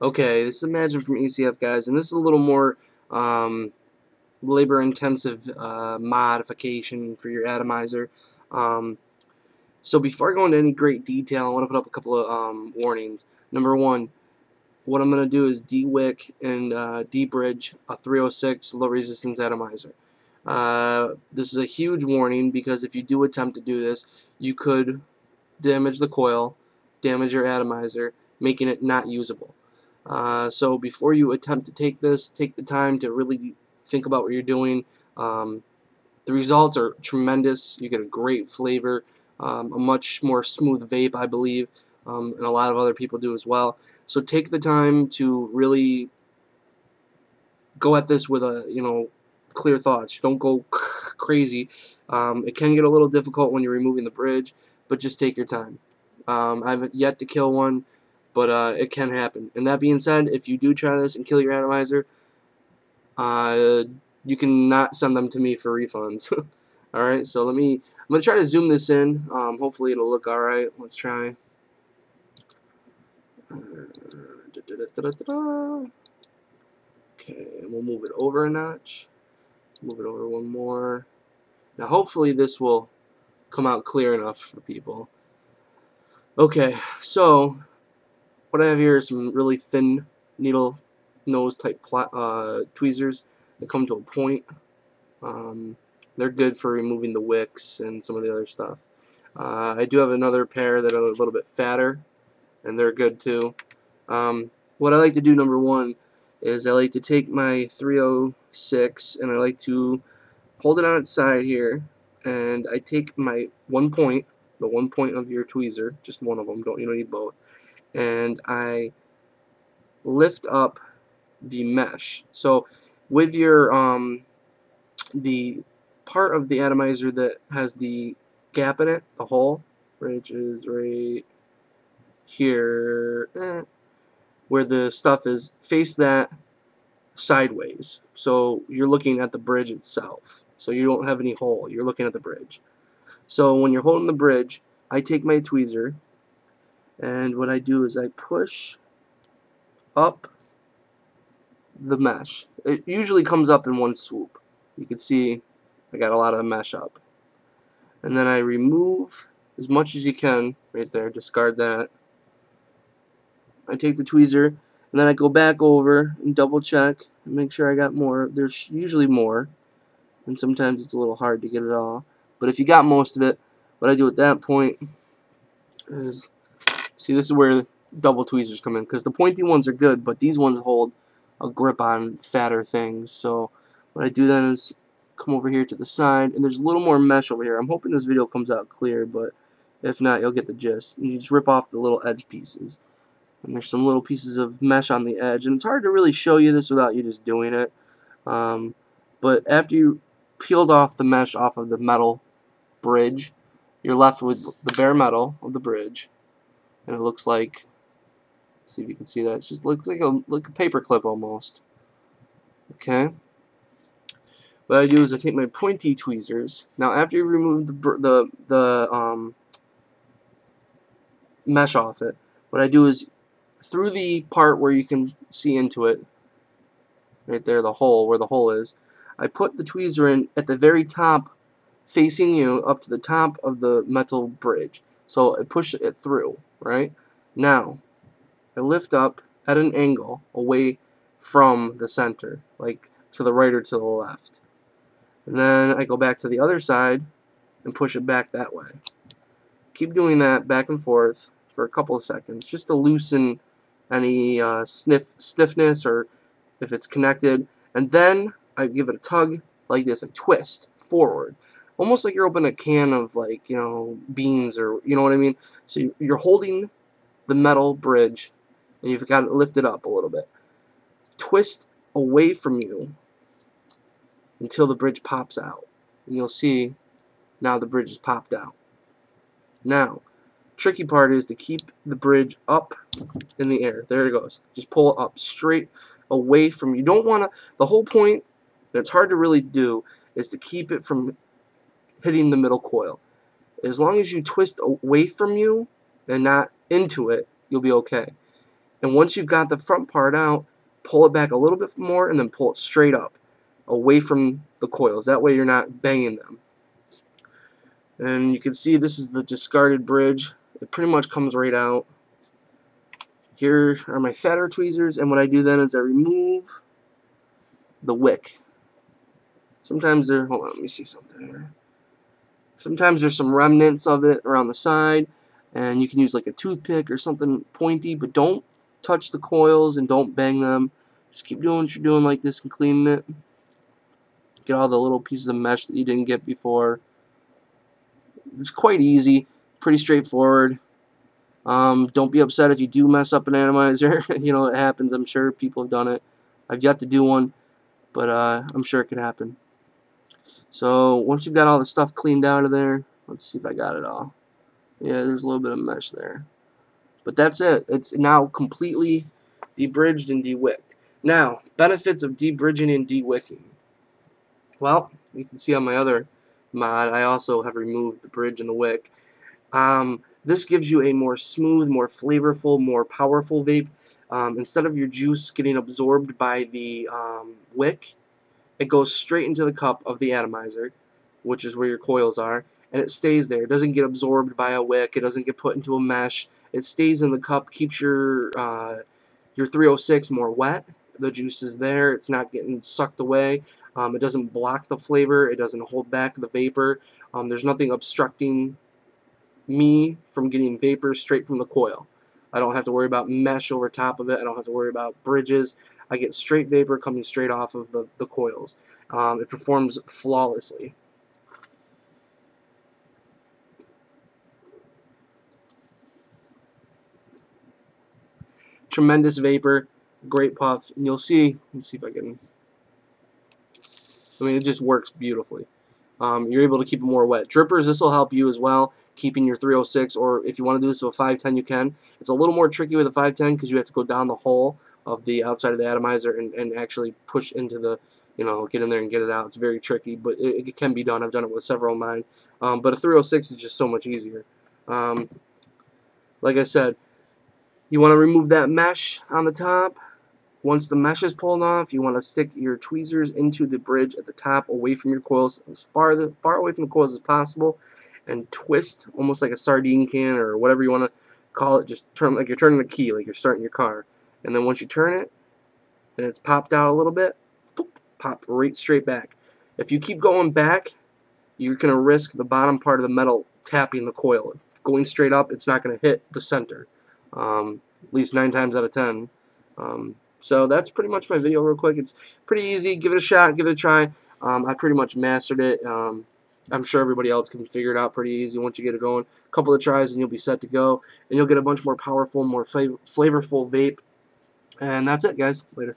Okay, this is Imagine from ECF, guys, and this is a little more labor-intensive modification for your atomizer. So before I go into any great detail, I want to put up a couple of warnings. Number one, what I'm going to do is Dewick and Debridge a 306 low-resistance atomizer. This is a huge warning because if you do attempt to do this, you could damage the coil, damage your atomizer, making it not usable. So before you attempt to take this, take the time to really think about what you're doing. The results are tremendous. You get a great flavor, a much more smooth vape, I believe, and a lot of other people do as well. So take the time to really go at this with clear thoughts. Don't go crazy. It can get a little difficult when you're removing the bridge, but just take your time. I've yet to kill one, but it can happen. And that being said, if you do try this and kill your atomizer, you can not send them to me for refunds. Alright, so I'm going to try to zoom this in. Hopefully it'll look alright. Let's try. Okay, and we'll move it over a notch. Move it over one more. Now hopefully this will come out clear enough for people. Okay, so what I have here is some really thin needle nose type tweezers that come to a point. They're good for removing the wicks and some of the other stuff. I do have another pair that are a little bit fatter, and they're good too. What I like to do, number one, is I like to take my 306 and I like to hold it on its side here, and I take my one point, the one point of your tweezer, just one of them, you don't need both, and I lift up the mesh. So with your the part of the atomizer that has the gap in it, the hole, which is right here, where the stuff is, face that sideways. So you're looking at the bridge itself. So you don't have any hole. You're looking at the bridge. So when you're holding the bridge, I take my tweezer, and what I do is I push up the mesh. It usually comes up in one swoop. You can see I got a lot of the mesh up. And then I remove as much as you can right there. Discard that. I take the tweezer, and then I go back over and double check and make sure I got more. There's usually more, and sometimes it's a little hard to get it all. But if you got most of it, what I do at that point is, see, this is where double tweezers come in, because the pointy ones are good, but these ones hold a grip on fatter things. So what I do then is come over here to the side, and there's a little more mesh over here. I'm hoping this video comes out clear, but if not, you'll get the gist. And you just rip off the little edge pieces. And there's some little pieces of mesh on the edge, and it's hard to really show you this without you just doing it. But after you peeled off the mesh off of the metal bridge, you're left with the bare metal of the bridge, and it looks like, see if you can see that, it just looks like a paper clip almost. Okay. What I do is I take my pointy tweezers. Now after you remove the mesh off it, what I do is, through the part where you can see into it, right there, the hole, where the hole is, I put the tweezer in at the very top, facing you, up to the top of the metal bridge. So I push it through, right? Now, I lift up at an angle away from the center, like to the right or to the left. And then I go back to the other side and push it back that way. Keep doing that back and forth for a couple of seconds, just to loosen any stiffness, or if it's connected. And then I give it a tug like this, a twist forward, almost like you're opening a can of, like, beans, or you know what I mean. So you're holding the metal bridge, and you've got it lifted up a little bit. Twist away from you until the bridge pops out, and you'll see now the bridge is popped out. Now, tricky part is to keep the bridge up in the air. There it goes. Just pull it up straight away from you. You don't want to, the whole point, and it's hard to really do, is to keep it from hitting the middle coil. As long as you twist away from you and not into it, you'll be okay. And once you've got the front part out, pull it back a little bit more and then pull it straight up, away from the coils. That way you're not banging them. And you can see this is the discarded bridge. It pretty much comes right out. Here are my fatter tweezers, and what I do then is I remove the wick. Sometimes there, hold on, let me see something here. Sometimes there's some remnants of it around the side, and you can use like a toothpick or something pointy, but don't touch the coils and don't bang them. Just keep doing what you're doing like this and cleaning it. Get all the little pieces of mesh that you didn't get before. It's quite easy, pretty straightforward. Don't be upset if you do mess up an atomizer. You know, it happens. I'm sure people have done it. I've yet to do one, but I'm sure it could happen. So once you've got all the stuff cleaned out of there, let's see if I got it all. Yeah, there's a little bit of mesh there. But that's it. It's now completely debridged and dewicked. Now, benefits of debridging and dewicking. Well, you can see on my other mod, I also have removed the bridge and the wick. This gives you a more smooth, more flavorful, more powerful vape. Instead of your juice getting absorbed by the wick, it goes straight into the cup of the atomizer, which is where your coils are, and it stays there. It doesn't get absorbed by a wick. It doesn't get put into a mesh. It stays in the cup, keeps your 306 more wet. The juice is there. It's not getting sucked away. It doesn't block the flavor. It doesn't hold back the vapor. There's nothing obstructing me from getting vapor straight from the coil. I don't have to worry about mesh over top of it. I don't have to worry about bridges. I get straight vapor coming straight off of the coils. It performs flawlessly. Tremendous vapor, great puff, and you'll see, let's see if I can, I mean, it just works beautifully. You're able to keep it more wet. Drippers, this will help you as well, keeping your 306, or if you want to do this with a 510, you can. It's a little more tricky with a 510 because you have to go down the hole of the outside of the atomizer and actually push into the, you know, get in there and get it out. It's very tricky, but it can be done. I've done it with several of mine. But a 306 is just so much easier. Like I said, you want to remove that mesh on the top. Once the mesh is pulled off, you want to stick your tweezers into the bridge at the top, away from your coils, as far away from the coils as possible, and twist almost like a sardine can or whatever you want to call it. Just turn like you're turning a key, like you're starting your car. And then once you turn it, and it's popped out a little bit, boop, pop right straight back. If you keep going back, you're going to risk the bottom part of the metal tapping the coil. Going straight up, it's not going to hit the center, at least 9 times out of 10. So that's pretty much my video real quick. It's pretty easy. Give it a shot. Give it a try. I pretty much mastered it. I'm sure everybody else can figure it out pretty easy once you get it going. A couple of tries and you'll be set to go. And you'll get a bunch more powerful, more flavorful vape. And that's it, guys. Later.